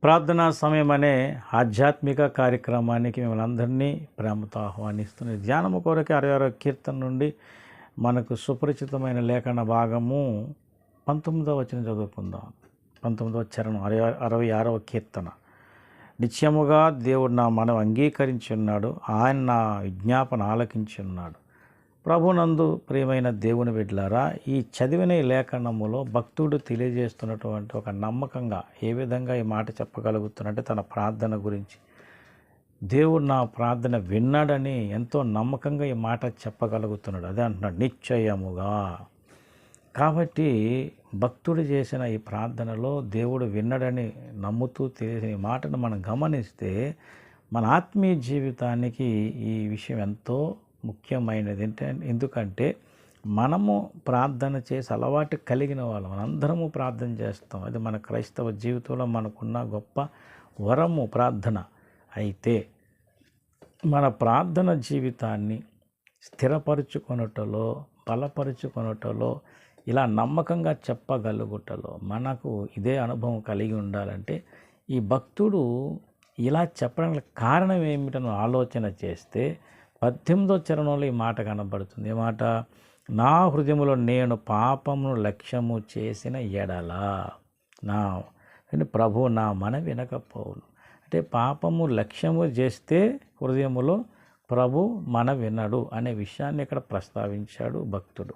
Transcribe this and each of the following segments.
ప్రార్థనా సమయం అనే ఆధ్యాత్మిక కార్యక్రమానికి మిమ్మల్ని అందరినీ ప్రేమతో ఆహ్వానిస్తుంది. ధ్యానము కొరకు 66వ కీర్తన నుండి మనకు సుపరిచితమైన లేఖన భాగము 19వ వచనం చదువుకుందాం. 19వ చరణం 66వ కీర్తన. నిత్యముగా దేవుడు నా మనం అంగీకరించి ఉన్నాడు, ఆయన నా విజ్ఞాపన ఆలకించి ఉన్నాడు. ప్రభునందు ప్రియమైన దేవుని బిడ్డలారా, ఈ చదివిన ఈ లేఖనములో భక్తుడు తెలియజేస్తున్నటువంటి ఒక నమ్మకంగా ఏ విధంగా ఈ మాట చెప్పగలుగుతున్నట్టే తన ప్రార్థన గురించి, దేవుడు నా ప్రార్థన విన్నాడని ఎంతో నమ్మకంగా ఈ మాట చెప్పగలుగుతున్నాడు. అదే అంటున్నాడు, నిశ్చయముగా. కాబట్టి భక్తుడు చేసిన ఈ ప్రార్థనలో దేవుడు విన్నాడని నమ్ముతూ తెలిసిన ఈ మాటను మనం గమనిస్తే మన ఆత్మీయ జీవితానికి ఈ విషయం ఎంతో ముఖ్యమైనది. ఎందుకంటే మనము ప్రార్థన చేసి అలవాటు కలిగిన వాళ్ళం, మనందరము ప్రార్థన చేస్తాం. అది మన క్రైస్తవ జీవితంలో మనకున్న గొప్ప వరము ప్రార్థన. అయితే మన ప్రార్థన జీవితాన్ని స్థిరపరుచుకొనుటలో, బలపరుచుకొనుటలో, ఇలా నమ్మకంగా చెప్పగలుగుటలో మనకు ఇదే అనుభవం కలిగి ఉండాలంటే ఈ భక్తుడు ఇలా చెప్పడానికి కారణం ఏమిటని ఆలోచన చేస్తే 18వ చరణంలో ఈ మాట కనబడుతుంది. ఈ మాట, నా హృదయములో నేను పాపమును లక్ష్యము చేసిన ఎడలా నా ప్రభు నా మన వినకపోవును. అంటే పాపము లక్ష్యము చేస్తే హృదయములో ప్రభు మన వినడు అనే విషయాన్ని ఇక్కడ ప్రస్తావించాడు భక్తుడు.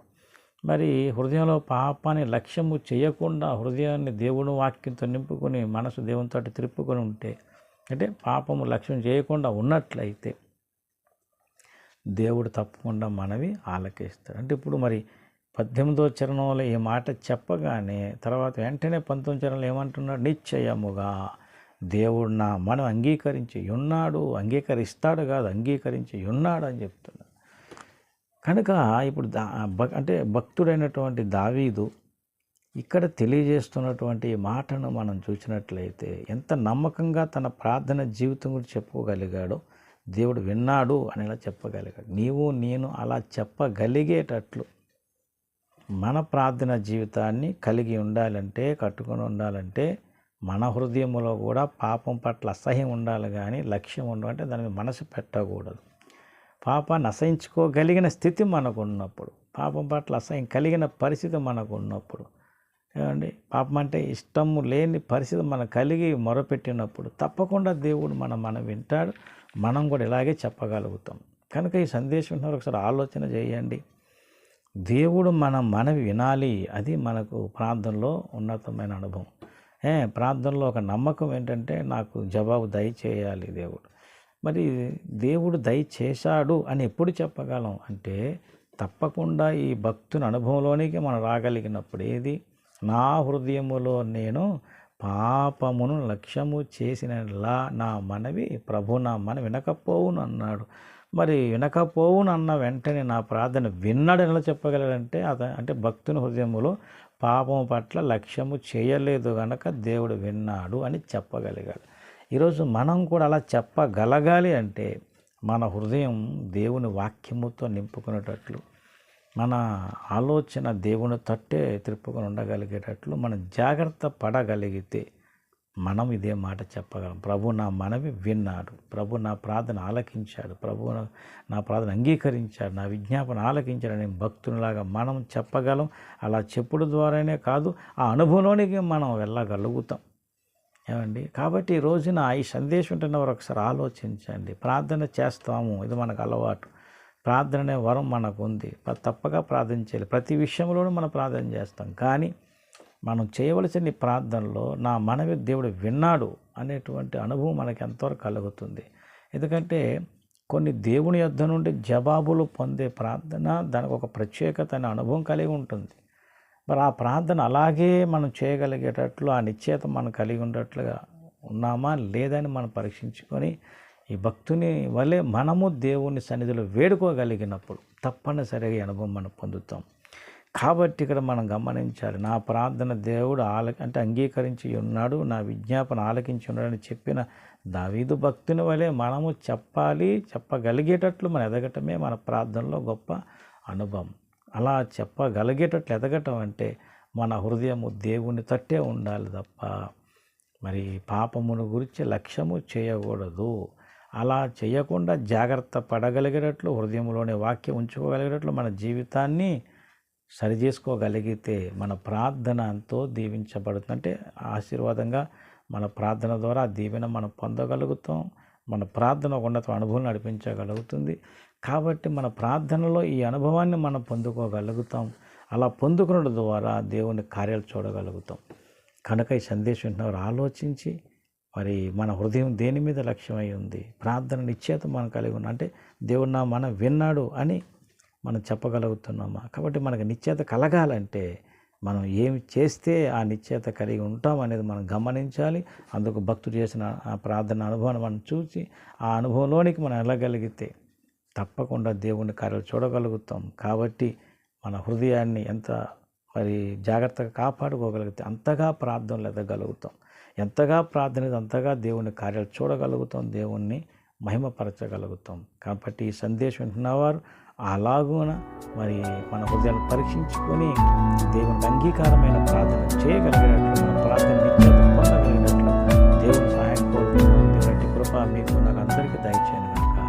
మరి హృదయంలో పాపాన్ని లక్ష్యము చేయకుండా హృదయాన్ని దేవుని వాక్యంతో నింపుకొని మనసు దేవునితో తిరుపుకొని ఉంటే, అంటే పాపము లక్ష్యం చేయకుండా ఉన్నట్లయితే దేవుడు తప్పకుండా మనవి ఆలకిస్తాడు. అంటే ఇప్పుడు మరి 18వ చరణంలో ఈ మాట చెప్పగానే తర్వాత వెంటనే 19వ చరణంలో ఏమంటున్నాడు, నిశ్చయముగా దేవుడు నా మనం అంగీకరించి ఉన్నాడు, అంగీకరిస్తాడు కాదు, అంగీకరించి ఉన్నాడు అని చెప్తున్నాడు. కనుక ఇప్పుడు అంటే భక్తుడైనటువంటి దావీదు ఇక్కడ తెలియజేస్తున్నటువంటి ఈ మాటను మనం చూసినట్లయితే ఎంత నమ్మకంగా తన ప్రార్థన జీవితం గురించి చెప్పుకోగలిగాడో, దేవుడు విన్నాడు అని ఇలా చెప్పగలిగాడు. నీవు నేను అలా చెప్పగలిగేటట్లు మన ప్రార్థన జీవితాన్ని కలిగి ఉండాలంటే, కట్టుకొని ఉండాలంటే మన హృదయంలో కూడా పాపం పట్ల అసహ్యం ఉండాలి, కానీ లక్ష్యం ఉండాలంటే దాని మీద మనసు పెట్టకూడదు. పాపాన్ని అసహించుకోగలిగిన స్థితి మనకు ఉన్నప్పుడు, పాపం పట్ల అసహ్యం కలిగిన పరిస్థితి మనకు ఉన్నప్పుడు, ఏమండి పాపం అంటే ఇష్టము లేని పరిస్థితి మనం కలిగి మొరపెట్టినప్పుడు తప్పకుండా దేవుడు మన వింటాడు. మనం కూడా ఇలాగే చెప్పగలుగుతాం. కనుక ఈ సందేశం ఒకసారి ఆలోచన చేయండి. దేవుడు మనవి వినాలి. అది మనకు ప్రార్థనలో ఉన్నతమైన అనుభవం. ప్రార్థనలో ఒక నమ్మకం ఏంటంటే, నాకు జవాబు దయచేయాలి దేవుడు. మరి దేవుడు దయచేశాడు అని ఎప్పుడు చెప్పగలం అంటే, తప్పకుండా ఈ భక్తుని అనుభవంలోనికి మనం రాగలిగినప్పుడు. ఏది, నా హృదయములో నేను పాపమును లక్ష్యము చేసినలా నా మనవి ప్రభు నా మన వినకపోవును అన్నాడు. మరి వినకపోవును అన్న వెంటనే నా ప్రార్థన విన్నాడు ఎలా చెప్పగలడంటే, అంటే భక్తుని హృదయములో పాపము పట్ల లక్ష్యము చేయలేదు గనక దేవుడు విన్నాడు అని చెప్పగలిగాడు. ఈరోజు మనం కూడా అలా చెప్పగలగాలి అంటే మన హృదయం దేవుని వాక్యముతో నింపుకునేటట్లు, మన ఆలోచన దేవుని తట్టే తిప్పుకొని ఉండగలిగేటట్లు మనం జాగ్రత్త పడగలిగితే మనం ఇదే మాట చెప్పగలం. ప్రభు నా మనవి విన్నాడు, ప్రభు నా ప్రార్థన ఆలకించాడు, ప్రభు నా ప్రార్థన అంగీకరించాడు, నా విజ్ఞాపన ఆలకించాడని భక్తునిలాగా మనం చెప్పగలం. అలా చెప్పుడు ద్వారానే కాదు, ఆ అనుభవంలోనికి మనం వెళ్ళగలుగుతాం. ఏమండి, కాబట్టి ఈ రోజున ఈ సందేశం ఉంటున్నవారు ఒకసారి ఆలోచించండి. ప్రార్థన చేస్తాము, ఇది మనకు అలవాటు. ప్రార్థన అనే వరం మనకు ఉంది, తప్పగా ప్రార్థన చేయాలి. ప్రతి విషయంలోనూ మనం ప్రార్థన చేస్తాం. కానీ మనం చేయవలసిన ప్రార్థనలో నా మనవి దేవుడు విన్నాడు అనేటువంటి అనుభవం మనకి ఎంతవరకు కలుగుతుంది. ఎందుకంటే కొన్ని దేవుని యొద్ద నుండి జవాబులు పొందే ప్రార్థన దానికి ఒక ప్రత్యేకత అనే అనుభవం కలిగి ఉంటుంది. మరి ఆ ప్రార్థన అలాగే మనం చేయగలిగేటట్లు, ఆ నిశ్చయత మనం కలిగి ఉండేట్లుగా ఉన్నామా లేదని మనం పరీక్షించుకొని ఈ భక్తుని వలె మనము దేవుని సన్నిధిలో వేడుకోగలిగినప్పుడు తప్పనిసరిగా అనుభవం మనం పొందుతాం. కాబట్టి ఇక్కడ మనం గమనించాలి, నా ప్రార్థన దేవుడు అంటే అంగీకరించి ఉన్నాడు, నా విజ్ఞాపన ఆలకించి ఉన్నాడని చెప్పిన దావీదు భక్తుని వలె మనము చెప్పగలిగేటట్లు మనం ఎదగటమే మన ప్రార్థనలో గొప్ప అనుభవం. అలా చెప్పగలిగేటట్లు ఎదగటం అంటే మన హృదయము దేవుని తట్టే ఉండాలి తప్ప మరి పాపమును గురించి లక్ష్యము చేయకూడదు. అలా చేయకుండా జాగ్రత్త పడగలిగేటట్లు, హృదయంలోనే వాక్యం ఉంచుకోగలిగేటట్లు మన జీవితాన్ని సరిచేసుకోగలిగితే మన ప్రార్థన ఎంతో దీవించబడుతుంది. అంటే ఆశీర్వాదంగా మన ప్రార్థన ద్వారా దీవెన మనం పొందగలుగుతాం. మన ప్రార్థన ఒక ఉన్నత అనుభవం నడిపించగలుగుతుంది. కాబట్టి మన ప్రార్థనలో ఈ అనుభవాన్ని మనం పొందుకోగలుగుతాం. అలా పొందుకున్న ద్వారా దేవుని కార్యాలు చూడగలుగుతాం. కనుక ఈ సందేశం వింటున్నవారు ఆలోచించి మరి మన హృదయం దేని మీద లక్ష్యమై ఉంది, ప్రార్థన నిశ్చేత మనం కలిగి ఉన్నాం అంటే దేవుడు నా మనం విన్నాడు అని మనం చెప్పగలుగుతున్నామా? కాబట్టి మనకు నిశ్చేత కలగాలంటే మనం ఏమి చేస్తే ఆ నిశ్చేత కలిగి ఉంటాం అనేది మనం గమనించాలి. అందుకు భక్తుడు చేసిన ఆ ప్రార్థన అనుభవాన్ని మనం చూసి ఆ అనుభవంలోనికి మనం వెళ్ళగలిగితే తప్పకుండా దేవుని కార్యాలు చూడగలుగుతాం. కాబట్టి మన హృదయాన్ని ఎంత మరి జాగ్రత్తగా కాపాడుకోగలిగితే అంతగా ప్రార్థనలు ఎదగలుగుతాం. ఎంతగా ప్రార్థన అంతగా దేవుని కార్యాలు చూడగలుగుతాం, దేవుణ్ణి మహిమపరచగలుగుతాం. కాబట్టి ఈ సందేశం వింటున్నవారు అలాగున మరి మన హృదయాన్ని పరీక్షించుకొని దేవునికి అంగీకారమైన ప్రార్థన చేయగలిగినట్లు, మన ప్రార్థన నిత్యత పొందగలిగినట్లు దేవుని సహాయం కోరుతున్నాం. ఇలాంటి కృప మీకు నాకు అందరికీ దయచేయను కనుక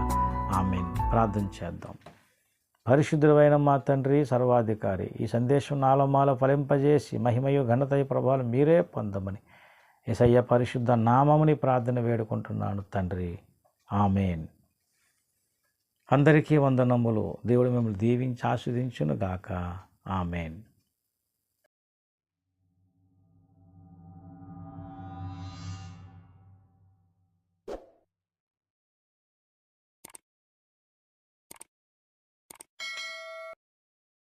ఆమేన్. ప్రార్థన చేద్దాం. పరిశుద్ధుడైన మా తండ్రి, సర్వాధికారి, ఈ సందేశం నాలో మాలో ఫలింపజేసి మహిమయు ఘనతయు ప్రభావాలు మీరే పొందమని యేసయ్య పరిశుద్ధ నామముని ప్రార్థన వేడుకుంటున్నాను తండ్రి. ఆమేన్. అందరికీ వందనములు. దేవుడు మిమ్మల్ని దీవించి ఆశీర్వదించును గాక. ఆమేన్.